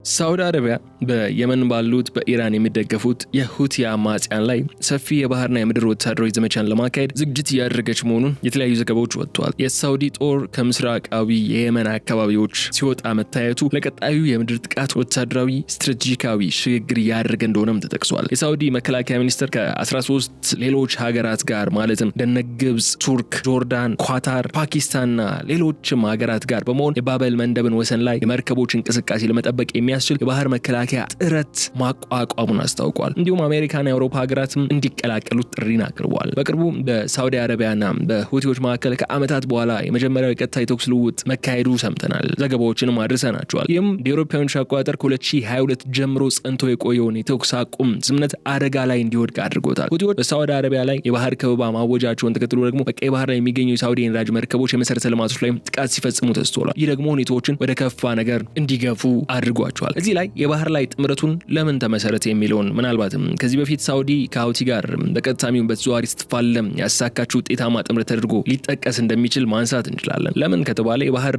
ሳውዲ አረቢያ በየመን ባሉት በኢራን የሚደገፉት የሁቲ አማጽያን ላይ ሰፊ የባህርና የምድር ወታደራዊ ዘመቻን ለማካሄድ ዝግጅት እያደረገች መሆኑን የተለያዩ ዘገባዎች ወጥተዋል። የሳውዲ ጦር ከምስራቃዊ የየመን አካባቢዎች ሲወጣ መታየቱ ለቀጣዩ የምድር ጥቃት ወታደራዊ ስትራቴጂካዊ ሽግግር እያደረገ እንደሆነም ተጠቅሷል። የሳውዲ መከላከያ ሚኒስቴር ከ13 ሌሎች ሀገራት ጋር ማለትም እንደነ ግብጽ፣ ቱርክ፣ ጆርዳን፣ ኳታር፣ ፓኪስታንና ሌሎችም ሀገራት ጋር በመሆን የባበል መንደብን ወሰን ላይ የመርከቦች እንቅስቃሴ ለመጠበቅ የሚያስችል የባህር መከላከያ ጥረት ማቋቋሙን አስታውቋል። እንዲሁም አሜሪካና የአውሮፓ ሀገራትም እንዲቀላቀሉት ጥሪን አቅርቧል። በቅርቡ በሳውዲ አረቢያና በሁቲዎች መካከል ከዓመታት በኋላ የመጀመሪያው የቀጥታ የተኩስ ልውውጥ መካሄዱ ሰምተናል። ዘገባዎችንም አድርሰናቸዋል። ይህም የአውሮፓውያን አቆጣጠር ከ2022 ጀምሮ ጸንቶ የቆየውን የተኩስ አቁም ስምምነት አደጋ ላይ እንዲወድቅ አድርጎታል። ሁቲዎች በሳውዲ አረቢያ ላይ የባህር ከበባ ማወጃቸውን ተከትሎ ደግሞ በቀይ ባህር ላይ የሚገኙ የሳውዲ ነዳጅ መርከቦች የመሰረተ ልማቶች ላይ ጥቃት ሲፈጽሙ ተስተውሏል። ይህ ደግሞ ሁኔታዎችን ወደ ከፋ ነገር እንዲገፉ አድርጓቸዋል። እዚህ ላይ የባህር ላይ ጥምረቱን ለምን ተመሰረተ የሚለውን ምናልባትም ከዚህ በፊት ሳውዲ ከሁቲ ጋር በቀጥታሚውን በተዘዋዋሪ ስትፋለም ያሳካችው ውጤታማ ጥምረት ተደርጎ ሊጠቀስ እንደሚችል ማንሳት እንችላለን። ለምን ከተባለ የባህር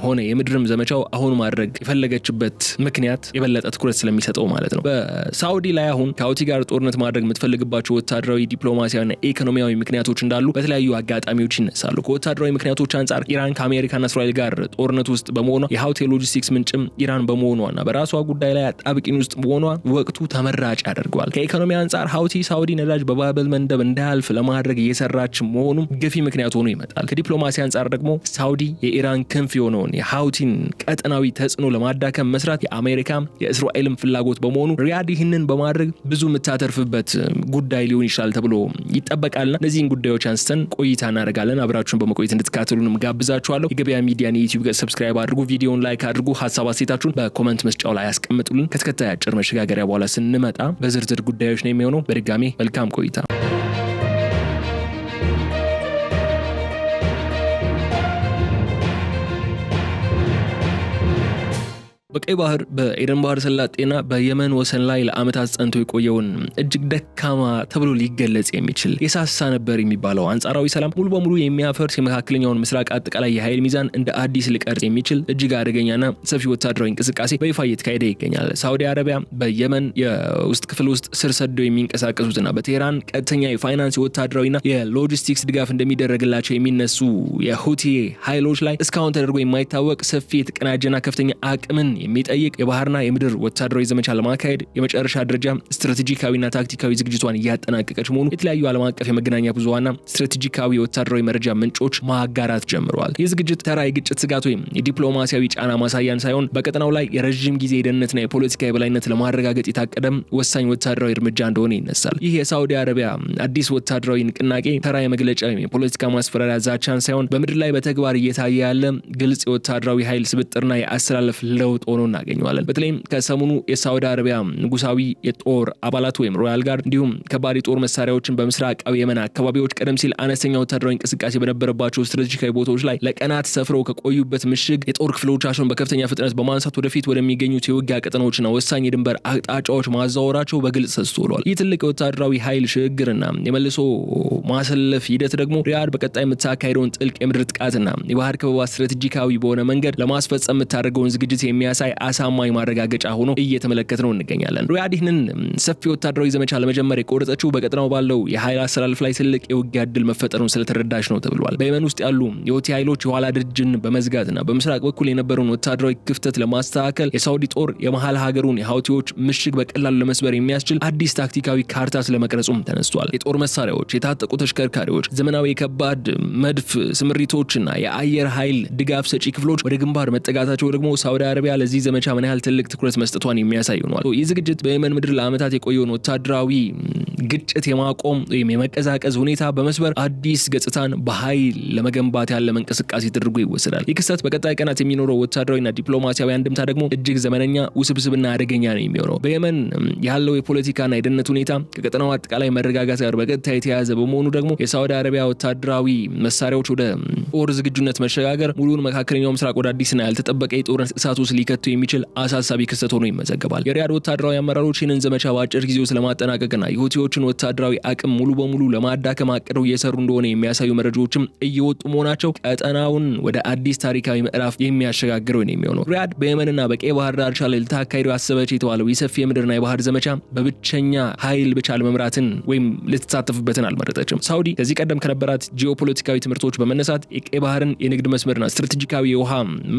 ሆነ የምድርም ዘመቻው አሁን ማድረግ የፈለገችበት ምክንያት የበለጠ ትኩረት ስለሚሰጠው ማለት ነው። በሳውዲ ላይ አሁን ከሁቲ ጋር ጦርነት ማድረግ የምትፈልግባቸው ወታደራዊ፣ ዲፕሎማሲያዊና ኢኮኖሚያዊ ምክንያቶች እንዳሉ በተለያዩ አጋጣሚዎች ይነሳሉ። ከወታደራዊ ምክንያቶች አንጻር ኢራን ከአሜሪካና እስራኤል ጋር ጦርነት ውስጥ በመሆኗ የሁቲ ሎጂስቲክስ ምንጭም ኢራን በመሆኗና በራሷ ጉዳይ ላይ አጣብቂኝ ውስጥ በመሆኗ ወቅቱ ተመራጭ ያደርገዋል። ከኢኮኖሚ አንጻር ሁቲ ሳውዲ ነዳጅ በባበል መንደብ እንዳያልፍ ለማድረግ እየሰራች መሆኑ ገፊ ምክንያት ሆኖ ይመጣል። ከዲፕሎማሲ አንጻር ደግሞ ሳውዲ የኢራን ክንፍ የሆነውን የሁቲን ቀጠናዊ ተጽዕኖ ለማዳከም መስራት የአሜሪካ የእስራኤልም ፍላጎት በመሆኑ ሪያድ ይህንን በማድረግ ብዙ የምታተርፍበት ጉዳይ ሊሆን ይችላል ተብሎ ይጠበቃልና እነዚህን ጉዳዮች አንስተን ቆይታ እናደርጋለን። አብራችሁን በመቆየት እንድትከታተሉንም ጋብዛችኋለሁ። የገበያ ሚዲያን የዩቲዩብ ገጽ ሰብስክራይብ አድርጉ፣ ቪዲዮውን ላይክ አድርጉ፣ ሀሳብ አስተያየታችሁን በኮሜንት መስጫው ላይ አስቀምጡልን። ከተከታይ አጭር መሸጋገሪያ በኋላ ስንመጣ በዝርዝር ጉዳዮች ነው የሚሆነው። በድጋሚ መልካም ቆይታ። በቀይ ባህር በኤደን ባህር ሰላጤና በየመን ወሰን ላይ ለዓመታት ጸንቶ የቆየውን እጅግ ደካማ ተብሎ ሊገለጽ የሚችል የሳሳ ነበር የሚባለው አንጻራዊ ሰላም ሙሉ በሙሉ የሚያፈርስ የመካከለኛውን ምስራቅ አጠቃላይ የኃይል ሚዛን እንደ አዲስ ሊቀርጽ የሚችል እጅግ አደገኛና ሰፊ ወታደራዊ እንቅስቃሴ በይፋ እየተካሄደ ይገኛል። ሳውዲ አረቢያ በየመን የውስጥ ክፍል ውስጥ ስር ሰደው የሚንቀሳቀሱትና በቴህራን ቀጥተኛ የፋይናንስ ወታደራዊና የሎጂስቲክስ ድጋፍ እንደሚደረግላቸው የሚነሱ የሁቲ ኃይሎች ላይ እስካሁን ተደርጎ የማይታወቅ ሰፊ የተቀናጀና ከፍተኛ አቅምን የሚጠይቅ የባህርና የምድር ወታደራዊ ዘመቻ ለማካሄድ የመጨረሻ ደረጃ ስትራቴጂካዊና ታክቲካዊ ዝግጅቷን እያጠናቀቀች መሆኑ የተለያዩ ዓለም አቀፍ የመገናኛ ብዙሃንና ስትራቴጂካዊ ወታደራዊ መረጃ ምንጮች ማጋራት ጀምረዋል። ይህ ዝግጅት ተራ የግጭት ስጋት ወይም የዲፕሎማሲያዊ ጫና ማሳያን ሳይሆን በቀጠናው ላይ የረዥም ጊዜ የደህንነትና የፖለቲካ የበላይነት ለማረጋገጥ የታቀደም ወሳኝ ወታደራዊ እርምጃ እንደሆነ ይነሳል። ይህ የሳውዲ አረቢያ አዲስ ወታደራዊ ንቅናቄ ተራ የመግለጫ ወይም የፖለቲካ ማስፈራሪያ ዛቻን ሳይሆን በምድር ላይ በተግባር እየታየ ያለ ግልጽ የወታደራዊ ኃይል ስብጥርና የአሰላለፍ ለውጥ ሆኖ እናገኘዋለን። በተለይም ከሰሞኑ የሳውዲ አረቢያ ንጉሳዊ የጦር አባላት ወይም ሮያል ጋርድ እንዲሁም ከባድ የጦር መሳሪያዎችን በምስራቃዊ የመን አካባቢዎች ቀደም ሲል አነስተኛ ወታደራዊ እንቅስቃሴ በነበረባቸው ስትራቴጂካዊ ቦታዎች ላይ ለቀናት ሰፍረው ከቆዩበት ምሽግ የጦር ክፍሎቻቸውን በከፍተኛ ፍጥነት በማንሳት ወደፊት ወደሚገኙት የውጊያ ቀጠናዎችና ወሳኝ የድንበር አቅጣጫዎች ማዛወራቸው በግልጽ ተስተውሏል። ይህ ትልቅ የወታደራዊ ኃይል ሽግግርና የመልሶ ማሰለፍ ሂደት ደግሞ ሪያድ በቀጣይ የምታካሄደውን ጥልቅ የምድር ጥቃትና የባህር ከበባ ስትራቴጂካዊ በሆነ መንገድ ለማስፈጸም የምታደርገውን ዝግጅት የሚያሳይ አሳማኝ ማረጋገጫ ሆኖ እየተመለከትነው እንገኛለን። ሪያድ ይህንን ሰፊ ወታደራዊ ዘመቻ ለመጀመር የቆረጠችው በቀጠናው ባለው የኃይል አሰላለፍ ላይ ትልቅ የውጊያ ዕድል መፈጠሩን ስለተረዳች ነው ተብሏል። በየመን ውስጥ ያሉ የሁቲ ኃይሎች የኋላ ደጅን በመዝጋትና በምስራቅ በኩል የነበረውን ወታደራዊ ክፍተት ለማስተካከል የሳውዲ ጦር የመሃል ሀገሩን የሁቲዎች ምሽግ በቀላሉ ለመስበር የሚያስችል አዲስ ታክቲካዊ ካርታ ስለመቅረጹም ተነስቷል። የጦር መሳሪያዎች፣ የታጠቁ ተሽከርካሪዎች፣ ዘመናዊ የከባድ መድፍ ስምሪቶችና የአየር ኃይል ድጋፍ ሰጪ ክፍሎች ወደ ግንባር መጠጋታቸው ደግሞ ሳውዲ አረቢያ ለዚህ ዘመቻ ምን ያህል ትልቅ ትኩረት መስጠቷን የሚያሳይ ሆኗል። ይህ ዝግጅት በየመን ምድር ለዓመታት የቆየውን ወታደራዊ ግጭት የማቆም ወይም የመቀዛቀዝ ሁኔታ በመስበር አዲስ ገጽታን በኃይል ለመገንባት ያለ እንቅስቃሴ ተደርጎ ይወሰዳል። ይህ ክስተት በቀጣይ ቀናት የሚኖረው ወታደራዊና ዲፕሎማሲያዊ አንድምታ ደግሞ እጅግ ዘመነኛ፣ ውስብስብና አደገኛ ነው የሚሆነው። በየመን ያለው የፖለቲካና የደህንነት ሁኔታ ከቀጠናው አጠቃላይ መረጋጋት ጋር በቀጥታ የተያያዘ በመሆኑ ደግሞ የሳውዲ አረቢያ ወታደራዊ መሳሪያዎች ወደ ጦር ዝግጁነት መሸጋገር ሙሉን መካከለኛው ምስራቅ ወደ አዲስና ያልተጠበቀ የጦርነት እሳት ውስጥ ሊከቱ የሚችል አሳሳቢ ክስተት ሆኖ ይመዘገባል። የሪያድ ወታደራዊ አመራሮች ይህንን ዘመቻ በአጭር ጊዜ ውስጥ ለማጠናቀቅና የሁቲ የሁቲዎችን ወታደራዊ አቅም ሙሉ በሙሉ ለማዳከም አቅደው እየሰሩ እንደሆነ የሚያሳዩ መረጃዎችም እየወጡ መሆናቸው ቀጠናውን ወደ አዲስ ታሪካዊ ምዕራፍ የሚያሸጋግረው ነው የሚሆነው። ሪያድ በየመንና በቀይ ባህር ዳርቻ ላይ ልታካሂደው ያሰበች የተባለው የሰፊ የምድርና የባህር ዘመቻ በብቸኛ ኃይል ብቻ ለመምራትን ወይም ልትሳተፍበትን አልመረጠችም። ሳውዲ ከዚህ ቀደም ከነበራት ጂኦፖለቲካዊ ትምህርቶች በመነሳት የቀይ ባህርን የንግድ መስመርና ስትራቴጂካዊ የውሃ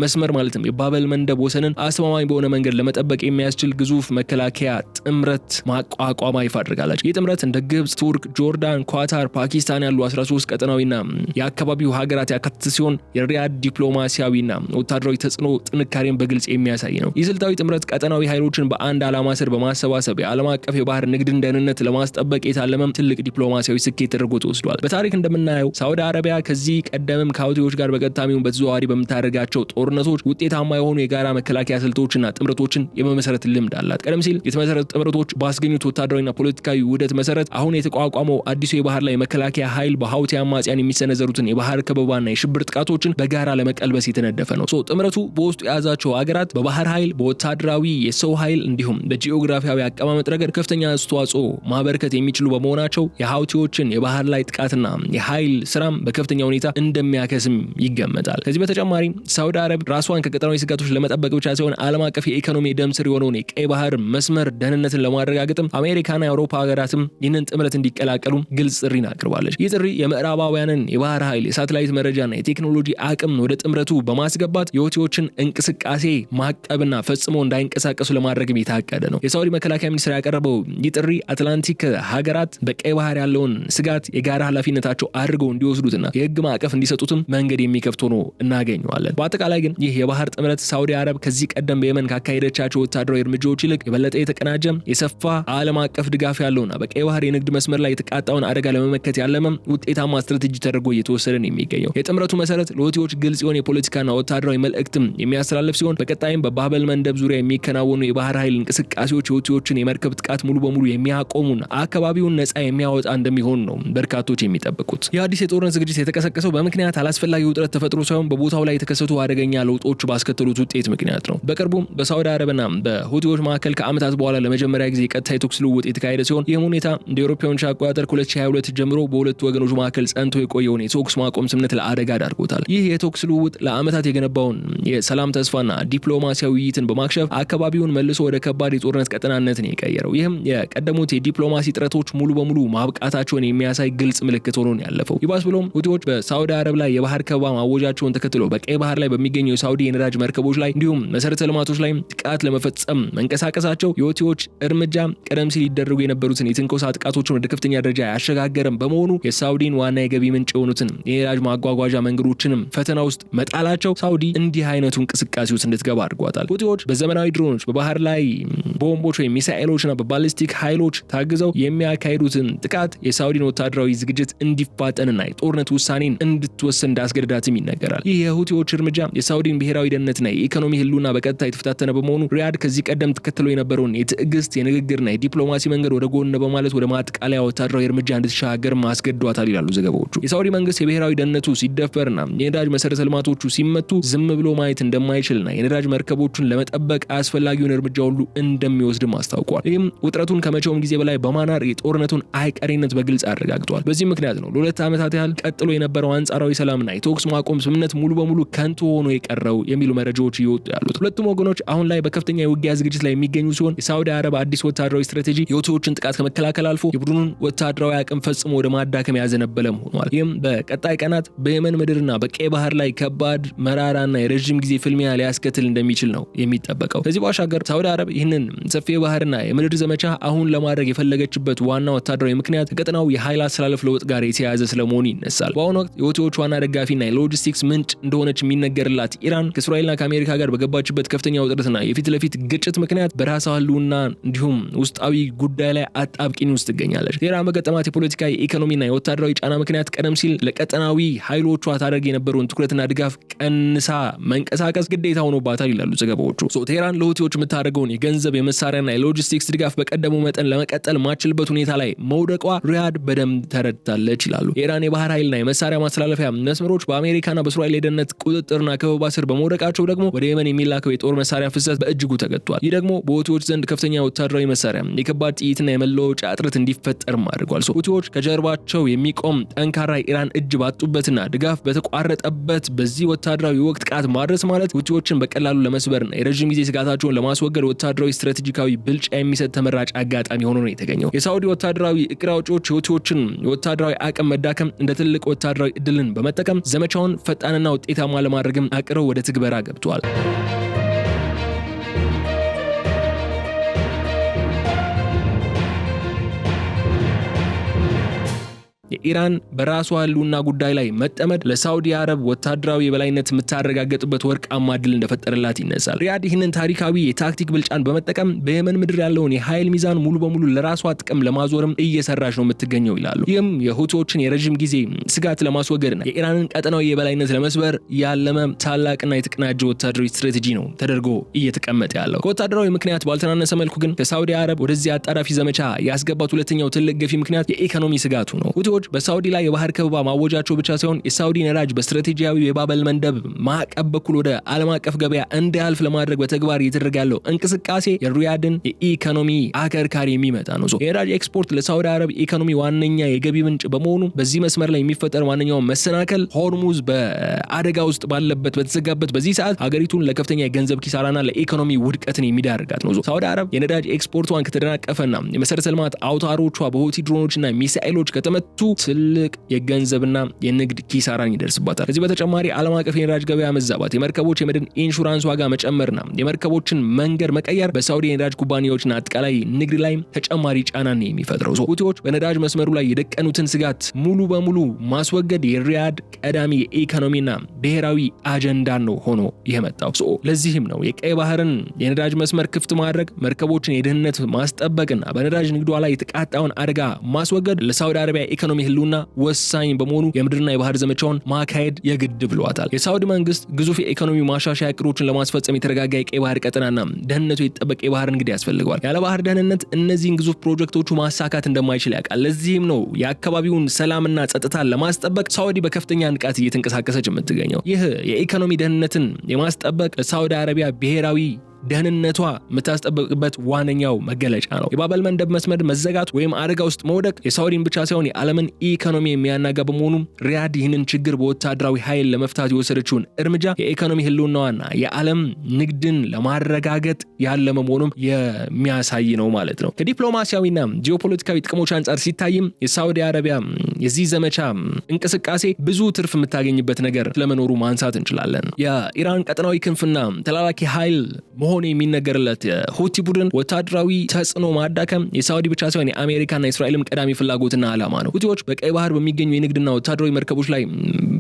መስመር ማለትም የባበል መንደብ ወሰንን አስተማማኝ በሆነ መንገድ ለመጠበቅ የሚያስችል ግዙፍ መከላከያ ጥምረት ማቋቋማ ይፋ አድርጋለች። ይህ ጥምረት እንደ ግብጽ፣ ቱርክ፣ ጆርዳን፣ ኳታር፣ ፓኪስታን ያሉ 13 ቀጠናዊና የአካባቢው ሀገራት ያካተተ ሲሆን የሪያድ ዲፕሎማሲያዊና ወታደራዊ ተጽዕኖ ጥንካሬን በግልጽ የሚያሳይ ነው። ይህ ስልታዊ ጥምረት ቀጠናዊ ኃይሎችን በአንድ ዓላማ ስር በማሰባሰብ የዓለም አቀፍ የባህር ንግድን ደህንነት ለማስጠበቅ የታለመም ትልቅ ዲፕሎማሲያዊ ስኬት ተደርጎ ተወስዷል። በታሪክ እንደምናየው ሳውዲ አረቢያ ከዚህ ቀደምም ከሁቲዎች ጋር በቀጥታም በተዘዋዋሪ በምታደርጋቸው ጦርነቶች ውጤታማ የሆኑ የጋራ መከላከያ ስልቶችና ጥምረቶችን የመመሰረት ልምድ አላት። ቀደም ሲል የተመሰረቱ ጥምረቶች ባስገኙት ወታደራዊና ፖለቲካዊ ውህደት መሰረት አሁን የተቋቋመው አዲሱ የባህር ላይ መከላከያ ኃይል በሁቲ አማጽያን የሚሰነዘሩትን የባህር ከበባና የሽብር ጥቃቶችን በጋራ ለመቀልበስ የተነደፈ ነው። ጥምረቱ በውስጡ የያዛቸው ሀገራት በባህር ኃይል፣ በወታደራዊ የሰው ኃይል እንዲሁም በጂኦግራፊያዊ አቀማመጥ ረገድ ከፍተኛ አስተዋጽኦ ማበርከት የሚችሉ በመሆናቸው የሁቲዎችን የባህር ላይ ጥቃትና የኃይል ስራም በከፍተኛ ሁኔታ እንደሚያከስም ይገመታል። ከዚህ በተጨማሪ ሳውዲ አረቢያ ራሷን ከቀጠናዊ ስጋቶች ለመጠበቅ ብቻ ሳይሆን ዓለም አቀፍ የኢኮኖሚ ደም ስር የሆነውን የቀይ ባህር መስመር ደህንነትን ለማረጋገጥም አሜሪካና የአውሮፓ ሀገራትም ይህንን ጥምረት እንዲቀላቀሉ ግልጽ ጥሪን አቅርባለች። ይህ ጥሪ የምዕራባውያንን የባህር ኃይል፣ የሳተላይት መረጃና የቴክኖሎጂ አቅም ወደ ጥምረቱ በማስገባት የሁቲዎችን እንቅስቃሴ ማቀብና ፈጽሞ እንዳይንቀሳቀሱ ለማድረግም የታቀደ ነው። የሳውዲ መከላከያ ሚኒስትር ያቀረበው ይህ ጥሪ አትላንቲክ ሀገራት በቀይ ባህር ያለውን ስጋት የጋራ ኃላፊነታቸው አድርገው እንዲወስዱትና የህግ ማዕቀፍ እንዲሰጡትም መንገድ የሚከፍት ሆኖ እናገኘዋለን። በአጠቃላይ ግን ይህ የባህር ጥምረት ሳውዲ አረብ ከዚህ ቀደም በየመን ካካሄደቻቸው ወታደራዊ እርምጃዎች ይልቅ የበለጠ የተቀናጀ የሰፋ ዓለም አቀፍ ድጋፍ ያለውና በቀይ ባህር የንግድ መስመር ላይ የተቃጣውን አደጋ ለመመከት ያለመም ውጤታማ ስትራቴጂ ተደርጎ እየተወሰደ ነው የሚገኘው። የጥምረቱ መሰረት ለሁቲዎች ግልጽ የሆነ የፖለቲካና ወታደራዊ መልእክትም የሚያስተላልፍ ሲሆን በቀጣይም በባበል መንደብ ዙሪያ የሚከናወኑ የባህር ኃይል እንቅስቃሴዎች የሁቲዎችን የመርከብ ጥቃት ሙሉ በሙሉ የሚያቆሙና አካባቢውን ነጻ የሚያወጣ እንደሚሆን ነው በርካቶች የሚጠብቁት። የአዲስ የጦርነት ዝግጅት የተቀሰቀሰው በምክንያት አላስፈላጊ ውጥረት ተፈጥሮ ሳይሆን በቦታው ላይ የተከሰቱ አደገኛ ለውጦች ባስከተሉት ውጤት ምክንያት ነው። በቅርቡ በሳውዲ አረብና በሁቲዎች መካከል ከዓመታት በኋላ ለመጀመሪያ ጊዜ ቀጥታ የተኩስ ልውውጥ የተካሄደ ሲሆን ይህም ሁኔታ እንደ አውሮፓውያን አቆጣጠር 2022 ጀምሮ በሁለቱ ወገኖች መካከል ጸንቶ የቆየውን የተኩስ ማቆም ስምምነት ለአደጋ ዳርጎታል። ይህ የተኩስ ልውውጥ ለዓመታት የገነባውን የሰላም ተስፋና ዲፕሎማሲያዊ ውይይትን በማክሸፍ አካባቢውን መልሶ ወደ ከባድ የጦርነት ቀጠናነትን የቀየረው። ይህም የቀደሙት የዲፕሎማሲ ጥረቶች ሙሉ በሙሉ ማብቃታቸውን የሚያሳይ ግልጽ ምልክት ሆኖ ያለፈው። ይባስ ብሎም ሁቲዎች በሳውዲ አረብ ላይ የባህር ከበባ ማወጃቸውን ተከትሎ በቀይ ባህር ላይ በሚገኙ የሳውዲ የነዳጅ መርከቦች ላይ እንዲሁም መሰረተ ልማቶች ላይ ጥቃት ለመፈጸም መንቀሳቀሳቸው የሁቲዎች እርምጃ ቀደም ሲል ይደረጉ የነበሩትን የትንኮሳ ጥቃቶችን ወደ ከፍተኛ ደረጃ ያሸጋገረም በመሆኑ የሳውዲን ዋና የገቢ ምንጭ የሆኑትን የነዳጅ ማጓጓዣ መንገዶችንም ፈተና ውስጥ መጣላቸው ሳውዲ እንዲህ አይነቱ እንቅስቃሴ ውስጥ እንድትገባ አድርጓታል። ሁቲዎች በዘመናዊ ድሮኖች፣ በባህር ላይ ቦምቦች ወይም ሚሳኤሎችና በባሊስቲክ ኃይሎች ታግዘው የሚያካሂዱትን ጥቃት የሳውዲን ወታደራዊ ዝግጅት እንዲፋጠንና የጦርነት ውሳኔን እንድትወስን እንዳስገድዳትም ይነገራል። ይህ የሁቲዎች እርምጃ የሳውዲን ብሔራዊ ደህንነትና የኢኮኖሚ ህልውና በቀጥታ የተፈታተነ በመሆኑ ሪያድ ከዚህ ቀደም ተከትሎ የነበረውን የትዕግስት የንግግርና የዲፕሎማሲ መንገድ ወደ ጎን በማለት ወደ ማጥቃለያ ወታደራዊ እርምጃ እንድትሻገር ማስገድዷታል ይላሉ ዘገባዎቹ። የሳውዲ መንግስት የብሔራዊ ደህንነቱ ሲደፈርና የነዳጅ መሰረተ ልማቶቹ ሲመቱ ዝም ብሎ ማየት እንደማይችልና የነዳጅ መርከቦቹን ለመጠበቅ አስፈላጊውን እርምጃ ሁሉ እንደሚወስድም አስታውቋል። ይህም ውጥረቱን ከመቼውም ጊዜ በላይ በማናር የጦርነቱን አይቀሬነት በግልጽ አረጋግጧል። በዚህ ምክንያት ነው ለሁለት ዓመታት ያህል ቀጥሎ የነበረው አንጻራዊ ሰላምና የተኩስ ማቆም ስምምነት ሙሉ በሙሉ ከንቱ ሆኖ የቀረው የሚሉ መረጃዎች እየወጡ ያሉት። ሁለቱም ወገኖች አሁን ላይ በከፍተኛ የውጊያ ዝግጅት ላይ የሚገኙ ሲሆን የሳውዲ አረብ አዲስ ወታደራዊ ስትራቴጂ የሁቲዎችን ጥቃት ከመከላከል አልፎ የቡድኑን ወታደራዊ አቅም ፈጽሞ ወደ ማዳከም ያዘነበለም ሆኗል። ይህም በቀጣይ ቀናት በየመን ምድርና በቀይ ባህር ላይ ከባድ መራራና የረዥም ጊዜ ፍልሚያ ሊያስከትል እንደሚችል ነው የሚጠበቀው። ከዚህ ባሻገር ሳውዲ አረብ ይህንን ሰፊ የባህርና የምድር ዘመቻ አሁን ለማድረግ የፈለገችበት ዋና ወታደራዊ ምክንያት ከቀጠናው የኃይል አስተላለፍ ለውጥ ጋር የተያያዘ ስለመሆኑ ይነሳል። በአሁኑ ወቅት የሁቲዎች ዋና ደጋፊና የሎጂስቲክስ ምንጭ እንደሆነች የሚነገርላት ኢራን ከእስራኤልና ከአሜሪካ ጋር በገባችበት ከፍተኛ ውጥረትና የፊት ለፊት ግጭት ምክንያት በራሷ ህልውና እንዲሁም ውስጣዊ ጉዳይ ላይ አጣብቂኝ ውስጥ ትገኛለች። ኢራን በገጠማት የፖለቲካ የኢኮኖሚና የወታደራዊ ጫና ምክንያት ቀደም ሲል ለቀጠናዊ ኃይሎቿ ታደርግ የነበረውን ትኩረትና ድጋፍ ቀንሳ መንቀሳቀስ ግዴታ ሆኖባታል ይላሉ ዘገባዎቹ። ቴህራን ለሁቲዎች የምታደርገውን የገንዘብ የመሳሪያና የሎጂስቲክስ ድጋፍ በቀደሙ መጠን ለመቀጠል ማችልበት ሁኔታ ላይ መውደቋ ሪያድ በደንብ ተረድታለች ይላሉ። የኢራን የባህር ኃይልና የመሳሪያ ማስተላለፊያ መስመሮች በአሜሪካና በእስራኤል የደህንነት ቁጥጥርና ከበባ ስር በመውደቃቸው ደግሞ ወደ የመን የሚላከው የጦር መሳሪያ ፍሰት በእጅጉ ተገጥቷል። ይህ ደግሞ በሁቲዎች ዘንድ ከፍተኛ ወታደራዊ መሳሪያ፣ የከባድ ጥይትና የመለወጫ እጥረት እንዲፈጠርም አድርጓል። ሁቲዎች ከጀርባቸው የሚቆም ጠንካራ የኢራን እጅ ባጡበትና ድጋፍ በተቋረጠበት በዚህ ወታደራዊ ወቅት ጥቃት ማድረስ ማለት ሁቲዎችን በቀላሉ ለመስበርና የረጅም ጊዜ ስጋታቸውን ለማስወገድ ወታደራዊ ስትራቴጂካዊ ብልጫ የሚሰጥ ተመራጭ አጋጣሚ ሆኖ ነው የተገኘው። የሳውዲ ወታደራዊ እቅድ አውጪዎች የሁቲዎችን ወታደራዊ አቅም መዳከም እንደ ትልቅ ወታደራዊ እድልን በመጠቀም ዘመቻውን ፈጣንና ውጤታማ ለማድረግም አቅረው ወደ ትግበራ ገብተዋል። የኢራን በራሷ ህልውና ጉዳይ ላይ መጠመድ ለሳውዲ አረብ ወታደራዊ የበላይነት የምታረጋግጥበት ወርቃማ ድል እንደፈጠረላት ይነሳል። ሪያድ ይህንን ታሪካዊ የታክቲክ ብልጫን በመጠቀም በየመን ምድር ያለውን የኃይል ሚዛን ሙሉ በሙሉ ለራሷ ጥቅም ለማዞርም እየሰራች ነው የምትገኘው ይላሉ። ይህም የሁቲዎችን የረጅም ጊዜ ስጋት ለማስወገድና የኢራንን ቀጠናዊ የበላይነት ለመስበር ያለመ ታላቅና የተቀናጀ ወታደራዊ ስትራቴጂ ነው ተደርጎ እየተቀመጠ ያለው። ከወታደራዊ ምክንያት ባልተናነሰ መልኩ ግን ከሳውዲ አረብ ወደዚህ አጣዳፊ ዘመቻ ያስገባት ሁለተኛው ትልቅ ገፊ ምክንያት የኢኮኖሚ ስጋቱ ነው። ሁቲዎች በሳውዲ ላይ የባህር ከበባ ማወጃቸው ብቻ ሳይሆን የሳውዲ ነዳጅ በስትራቴጂያዊ የባበል መንደብ ማዕቀብ በኩል ወደ ዓለም አቀፍ ገበያ እንዳያልፍ ለማድረግ በተግባር እየተደረገ ያለው እንቅስቃሴ የሪያድን የኢኮኖሚ አከርካሪ የሚመጣ ነው። የነዳጅ ኤክስፖርት ለሳውዲ አረብ ኢኮኖሚ ዋነኛ የገቢ ምንጭ በመሆኑ በዚህ መስመር ላይ የሚፈጠር ማንኛውም መሰናከል ሆርሙዝ በአደጋ ውስጥ ባለበት በተዘጋበት በዚህ ሰዓት ሀገሪቱን ለከፍተኛ የገንዘብ ኪሳራና ለኢኮኖሚ ውድቀትን የሚዳርጋት ነው። ሳውዲ አረብ የነዳጅ ኤክስፖርቷን ከተደናቀፈና የመሰረተ ልማት አውታሮቿ በሁቲ ድሮኖችና ሚሳኤሎች ከተመቱ ትልቅ የገንዘብና የንግድ ኪሳራን ይደርስባታል። ከዚህ በተጨማሪ ዓለም አቀፍ የነዳጅ ገበያ መዛባት፣ የመርከቦች የመድን ኢንሹራንስ ዋጋ መጨመርና የመርከቦችን መንገድ መቀየር በሳውዲ የነዳጅ ኩባንያዎችና አጠቃላይ ንግድ ላይ ተጨማሪ ጫናን የሚፈጥረው። ሁቲዎች በነዳጅ መስመሩ ላይ የደቀኑትን ስጋት ሙሉ በሙሉ ማስወገድ የሪያድ ቀዳሚ የኢኮኖሚና ብሔራዊ አጀንዳ ነው ሆኖ የመጣው። ለዚህም ነው የቀይ ባህርን የነዳጅ መስመር ክፍት ማድረግ፣ መርከቦችን የደህንነት ማስጠበቅና በነዳጅ ንግዷ ላይ የተቃጣውን አደጋ ማስወገድ ለሳውዲ አረቢያ ኢኮኖሚ ህልውና ወሳኝ በመሆኑ የምድርና የባህር ዘመቻውን ማካሄድ የግድ ብሏታል። የሳውዲ መንግስት ግዙፍ የኢኮኖሚ ማሻሻያ እቅዶችን ለማስፈጸም የተረጋጋ የቀይ ባህር ቀጠናና ደህንነቱ የተጠበቀ የባህር ንግድ ያስፈልገዋል። ያለ ባህር ደህንነት እነዚህን ግዙፍ ፕሮጀክቶቹ ማሳካት እንደማይችል ያውቃል። ለዚህም ነው የአካባቢውን ሰላምና ጸጥታን ለማስጠበቅ ሳውዲ በከፍተኛ ንቃት እየተንቀሳቀሰች የምትገኘው። ይህ የኢኮኖሚ ደህንነትን የማስጠበቅ ሳውዲ አረቢያ ብሔራዊ ደህንነቷ የምታስጠብቅበት ዋነኛው መገለጫ ነው። የባበል መንደብ መስመር መዘጋት ወይም አደጋ ውስጥ መውደቅ የሳውዲን ብቻ ሳይሆን የዓለምን ኢኮኖሚ የሚያናጋ በመሆኑ ሪያድ ይህንን ችግር በወታደራዊ ኃይል ለመፍታት የወሰደችውን እርምጃ የኢኮኖሚ ህልውናዋና የዓለም ንግድን ለማረጋገጥ ያለመ መሆኑም የሚያሳይ ነው ማለት ነው። ከዲፕሎማሲያዊና ጂኦፖለቲካዊ ጥቅሞች አንጻር ሲታይም የሳውዲ አረቢያ የዚህ ዘመቻ እንቅስቃሴ ብዙ ትርፍ የምታገኝበት ነገር ስለመኖሩ ማንሳት እንችላለን። የኢራን ቀጠናዊ ክንፍና ተላላኪ ኃይል መሆኑ የሚነገርለት የሁቲ ቡድን ወታደራዊ ተጽዕኖ ማዳከም የሳውዲ ብቻ ሳይሆን የአሜሪካና የእስራኤልም ቀዳሚ ፍላጎትና ዓላማ ነው። ሁቲዎች በቀይ ባህር በሚገኙ የንግድና ወታደራዊ መርከቦች ላይ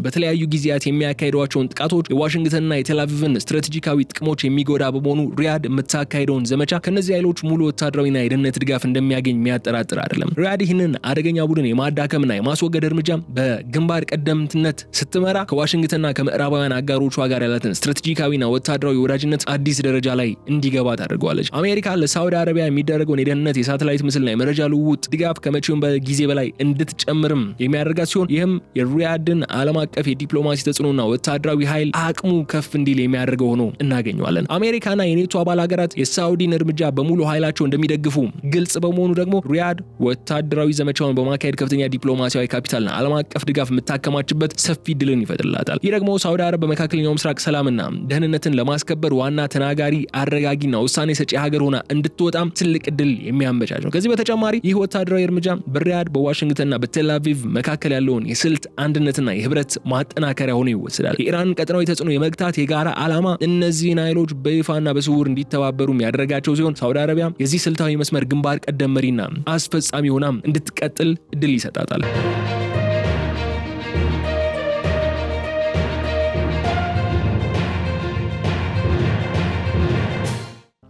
በተለያዩ ጊዜያት የሚያካሂዷቸውን ጥቃቶች የዋሽንግተንና የቴልአቪቭን ስትራቴጂካዊ ጥቅሞች የሚጎዳ በመሆኑ ሪያድ የምታካሂደውን ዘመቻ ከነዚህ ኃይሎች ሙሉ ወታደራዊና የደህንነት ድጋፍ እንደሚያገኝ የሚያጠራጥር አይደለም። ሪያድ ይህንን አደገኛ ቡድን የማዳከምና የማስወገድ እርምጃ በግንባር ቀደምትነት ስትመራ ከዋሽንግተንና ከምዕራባውያን አጋሮቿ ጋር ያላትን ስትራቴጂካዊና ወታደራዊ ወዳጅነት አዲስ ደረጃ ላይ እንዲገባ ታደርገዋለች። አሜሪካ ለሳውዲ አረቢያ የሚደረገውን የደህንነት የሳተላይት ምስልና የመረጃ ልውውጥ ድጋፍ ከመቼውም በጊዜ በላይ እንድትጨምርም የሚያደርጋት ሲሆን ይህም የሪያድን ዓለም አቀፍ የዲፕሎማሲ ተጽዕኖና ወታደራዊ ኃይል አቅሙ ከፍ እንዲል የሚያደርገው ሆኖ እናገኘዋለን። አሜሪካና የኔቶ አባል ሀገራት የሳውዲን እርምጃ በሙሉ ኃይላቸው እንደሚደግፉ ግልጽ በመሆኑ ደግሞ ሪያድ ወታደራዊ ዘመቻውን በማካሄድ ከፍተኛ ዲፕሎማሲያዊ ካፒታልና ዓለም አቀፍ ድጋፍ የምታከማችበት ሰፊ ድልን ይፈጥርላታል። ይህ ደግሞ ሳውዲ አረብ በመካከለኛው ምስራቅ ሰላምና ደህንነትን ለማስከበር ዋና ተናጋሪ አረጋጊና ውሳኔ ሰጪ ሀገር ሆና እንድትወጣም ትልቅ እድል የሚያመቻች ነው። ከዚህ በተጨማሪ ይህ ወታደራዊ እርምጃ በሪያድ በዋሽንግተንና በቴልአቪቭ መካከል ያለውን የስልት አንድነትና የህብረት ማጠናከሪያ ሆኖ ይወሰዳል። የኢራን ቀጠናዊ ተጽዕኖ የመግታት የጋራ ዓላማ እነዚህን ኃይሎች በይፋና በስውር እንዲተባበሩም ያደረጋቸው ሲሆን ሳውዲ አረቢያ የዚህ ስልታዊ መስመር ግንባር ቀደም መሪና አስፈጻሚ ሆናም እንድትቀጥል እድል ይሰጣታል።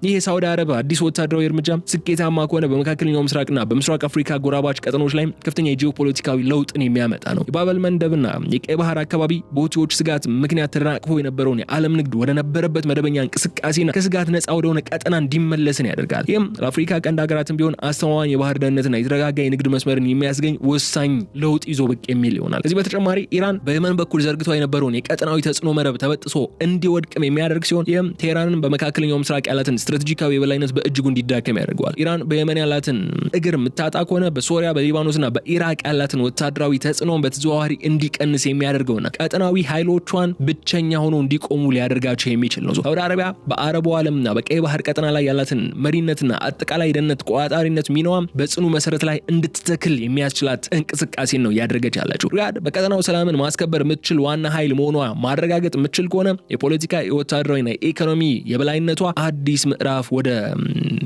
ይህ የሳውዲ አረቢያ አዲስ ወታደራዊ እርምጃ ስኬታማ ከሆነ በመካከለኛው ምስራቅና በምስራቅ አፍሪካ ጎራባች ቀጠናዎች ላይ ከፍተኛ የጂኦፖለቲካዊ ለውጥን የሚያመጣ ነው። የባበል መንደብና የቀይ ባህር አካባቢ በሁቲዎች ስጋት ምክንያት ተደናቅፎ የነበረውን የዓለም ንግድ ወደ ነበረበት መደበኛ እንቅስቃሴና ከስጋት ነፃ ወደሆነ ቀጠና እንዲመለስን ያደርጋል። ይህም ለአፍሪካ ቀንድ ሀገራትም ቢሆን አስተማማኝ የባህር ደህንነትና የተረጋጋ የንግድ መስመርን የሚያስገኝ ወሳኝ ለውጥ ይዞ ብቅ የሚል ይሆናል። ከዚህ በተጨማሪ ኢራን በየመን በኩል ዘርግቷ የነበረውን የቀጠናዊ ተጽዕኖ መረብ ተበጥሶ እንዲወድቅም የሚያደርግ ሲሆን ይህም ቴህራንን በመካከለኛው ምስራቅ ያላትን ስትራቴጂካዊ የበላይነት በእጅጉ እንዲዳከም ያደርገዋል። ኢራን በየመን ያላትን እግር የምታጣ ከሆነ በሶሪያ በሊባኖስና በኢራቅ ያላትን ወታደራዊ ተጽዕኖን በተዘዋዋሪ እንዲቀንስ የሚያደርገውና ቀጠናዊ ኃይሎቿን ብቸኛ ሆኖ እንዲቆሙ ሊያደርጋቸው የሚችል ነው። ሳውዲ አረቢያ በአረቡ ዓለምና በቀይ ባህር ቀጠና ላይ ያላትን መሪነትና አጠቃላይ ደህንነት ቆጣጣሪነት ሚናዋን በጽኑ መሰረት ላይ እንድትተክል የሚያስችላት እንቅስቃሴ ነው ያደረገች ያለችው። ሪያድ በቀጠናው ሰላምን ማስከበር የምትችል ዋና ኃይል መሆኗ ማረጋገጥ የምትችል ከሆነ የፖለቲካ የወታደራዊና የኢኮኖሚ የበላይነቷ አዲስ ምዕራፍ ወደ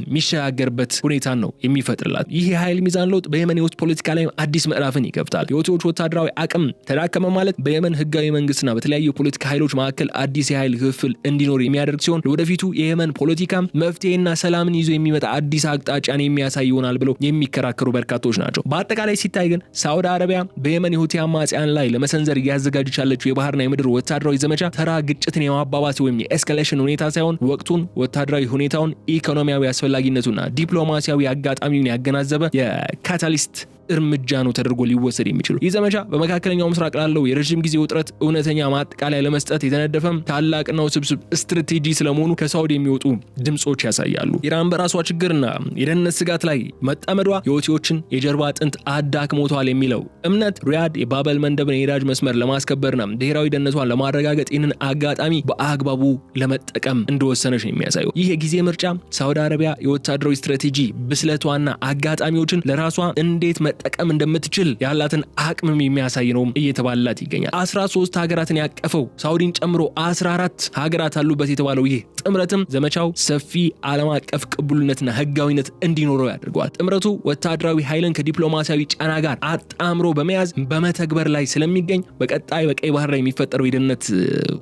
የሚሸጋገርበት ሁኔታን ነው የሚፈጥርላት። ይህ የኃይል ሚዛን ለውጥ በየመን የውስጥ ፖለቲካ ላይ አዲስ ምዕራፍን ይከፍታል። የሁቲዎች ወታደራዊ አቅም ተዳከመ ማለት በየመን ህጋዊ መንግስትና በተለያዩ የፖለቲካ ኃይሎች መካከል አዲስ የኃይል ክፍል እንዲኖር የሚያደርግ ሲሆን ለወደፊቱ የየመን ፖለቲካ መፍትሄና ሰላምን ይዞ የሚመጣ አዲስ አቅጣጫን የሚያሳይ ይሆናል ብለው የሚከራከሩ በርካቶች ናቸው። በአጠቃላይ ሲታይ ግን ሳውዲ አረቢያ በየመን የሁቲ አማጽያን ላይ ለመሰንዘር እያዘጋጀች ያለችው የባህርና የምድር ወታደራዊ ዘመቻ ተራ ግጭትን የማባባስ ወይም የኤስካሌሽን ሁኔታ ሳይሆን ወቅቱን፣ ወታደራዊ ሁኔታውን፣ ኢኮኖሚያዊ አስፈላጊነቱና ዲፕሎማሲያዊ አጋጣሚውን ያገናዘበ የካታሊስት እርምጃ ነው ተደርጎ ሊወሰድ የሚችለው። ይህ ዘመቻ በመካከለኛው ምስራቅ ላለው የረጅም ጊዜ ውጥረት እውነተኛ ማጠቃለያ ለመስጠት የተነደፈም ታላቅና ውስብስብ ስትራቴጂ ስለመሆኑ ከሳውዲ የሚወጡ ድምጾች ያሳያሉ። ኢራን በራሷ ችግርና የደህንነት ስጋት ላይ መጠመዷ የሁቲዎችን የጀርባ አጥንት አዳክሞቷል የሚለው እምነት ሪያድ የባበል መንደብን የነዳጅ መስመር ለማስከበርና ብሔራዊ ደህንነቷን ለማረጋገጥ ይህንን አጋጣሚ በአግባቡ ለመጠቀም እንደወሰነች ነው የሚያሳየው። ይህ የጊዜ ምርጫ ሳውዲ አረቢያ የወታደራዊ ስትራቴጂ ብስለቷና አጋጣሚዎችን ለራሷ እንዴት መጠቀም እንደምትችል ያላትን አቅምም የሚያሳይ ነው እየተባለላት ይገኛል። 13 ሀገራትን ያቀፈው ሳውዲን ጨምሮ 14 ሀገራት አሉበት የተባለው ይህ ጥምረትም ዘመቻው ሰፊ ዓለም አቀፍ ቅቡልነትና ህጋዊነት እንዲኖረው ያደርገዋል። ጥምረቱ ወታደራዊ ኃይልን ከዲፕሎማሲያዊ ጫና ጋር አጣምሮ በመያዝ በመተግበር ላይ ስለሚገኝ በቀጣይ በቀይ ባህር ላይ የሚፈጠረው የደህንነት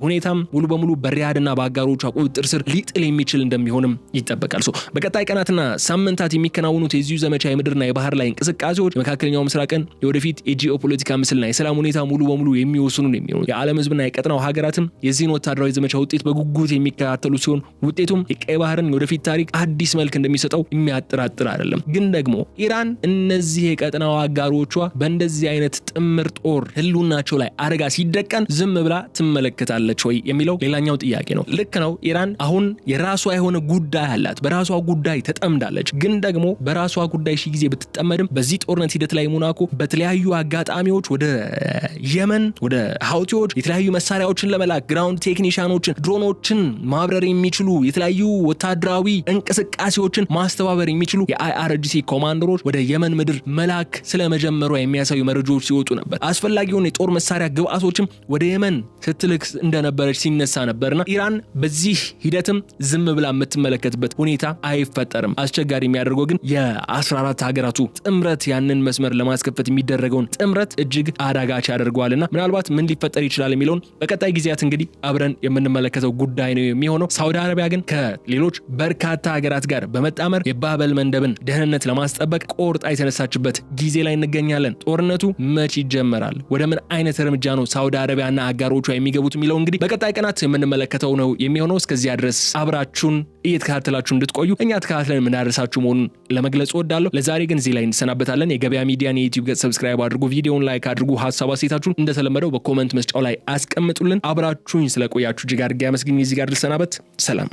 ሁኔታም ሙሉ በሙሉ በሪያድና በአጋሮቿ ቁጥጥር ስር ሊጥል የሚችል እንደሚሆንም ይጠበቃል። በቀጣይ ቀናትና ሳምንታት የሚከናወኑት የዚሁ ዘመቻ የምድርና የባህር ላይ እንቅስቃሴዎች መካከለኛው ምስራቅን የወደፊት የጂኦፖለቲካ ምስልና የሰላም ሁኔታ ሙሉ በሙሉ የሚወስኑ ነው የሚሆኑት። የዓለም ህዝብና የቀጠናው ሀገራትም የዚህን ወታደራዊ ዘመቻ ውጤት በጉጉት የሚከታተሉ ሲሆን ውጤቱም የቀይ ባህርን የወደፊት ታሪክ አዲስ መልክ እንደሚሰጠው የሚያጠራጥር አይደለም። ግን ደግሞ ኢራን እነዚህ የቀጠናው አጋሮቿ በእንደዚህ አይነት ጥምር ጦር ህልውናቸው ላይ አደጋ ሲደቀን ዝም ብላ ትመለከታለች ወይ የሚለው ሌላኛው ጥያቄ ነው። ልክ ነው፣ ኢራን አሁን የራሷ የሆነ ጉዳይ አላት፣ በራሷ ጉዳይ ተጠምዳለች። ግን ደግሞ በራሷ ጉዳይ ሺ ጊዜ ብትጠመድም በዚህ ጦርነት ሂደት ላይ ሞናኮ በተለያዩ አጋጣሚዎች ወደ የመን ወደ ሀውቲዎች የተለያዩ መሳሪያዎችን ለመላክ ግራውንድ ቴክኒሻኖችን፣ ድሮኖችን ማብረር የሚችሉ የተለያዩ ወታደራዊ እንቅስቃሴዎችን ማስተባበር የሚችሉ የአይአርጂሲ ኮማንደሮች ወደ የመን ምድር መላክ ስለመጀመሯ የሚያሳዩ መረጃዎች ሲወጡ ነበር። አስፈላጊውን የጦር መሳሪያ ግብአቶችም ወደ የመን ስትልክ እንደነበረች ሲነሳ ነበርና ኢራን በዚህ ሂደትም ዝም ብላ የምትመለከትበት ሁኔታ አይፈጠርም። አስቸጋሪ የሚያደርገው ግን የ14 ሀገራቱ ጥምረት ያንን መስመር ለማስከፈት የሚደረገውን ጥምረት እጅግ አዳጋች ያደርገዋልና ምናልባት ምን ሊፈጠር ይችላል የሚለውን በቀጣይ ጊዜያት እንግዲህ አብረን የምንመለከተው ጉዳይ ነው የሚሆነው። ሳውዲ አረቢያ ግን ከሌሎች በርካታ ሀገራት ጋር በመጣመር የባበል መንደብን ደህንነት ለማስጠበቅ ቆርጣ የተነሳችበት ጊዜ ላይ እንገኛለን። ጦርነቱ መቼ ይጀመራል? ወደ ምን አይነት እርምጃ ነው ሳውዲ አረቢያና አጋሮቿ የሚገቡት የሚለው እንግዲህ በቀጣይ ቀናት የምንመለከተው ነው የሚሆነው። እስከዚያ ድረስ አብራችሁን እየተከታተላችሁ እንድትቆዩ እኛ ተከታትለን የምናደርሳችሁ መሆኑን ለመግለጽ እወዳለሁ። ለዛሬ ግን እዚህ ላይ እንሰናበታለን። የገበያ ሚዲያን የዩቲዩብ ገጽ ሰብስክራይብ አድርጉ፣ ቪዲዮውን ላይክ አድርጉ፣ ሐሳብ አስተያየታችሁን እንደተለመደው በኮሜንት መስጫው ላይ አስቀምጡልን። አብራችሁኝ ስለቆያችሁ እጅግ አድርጌ አመስግኜ እዚህ ጋር ልሰናበት። ሰላም።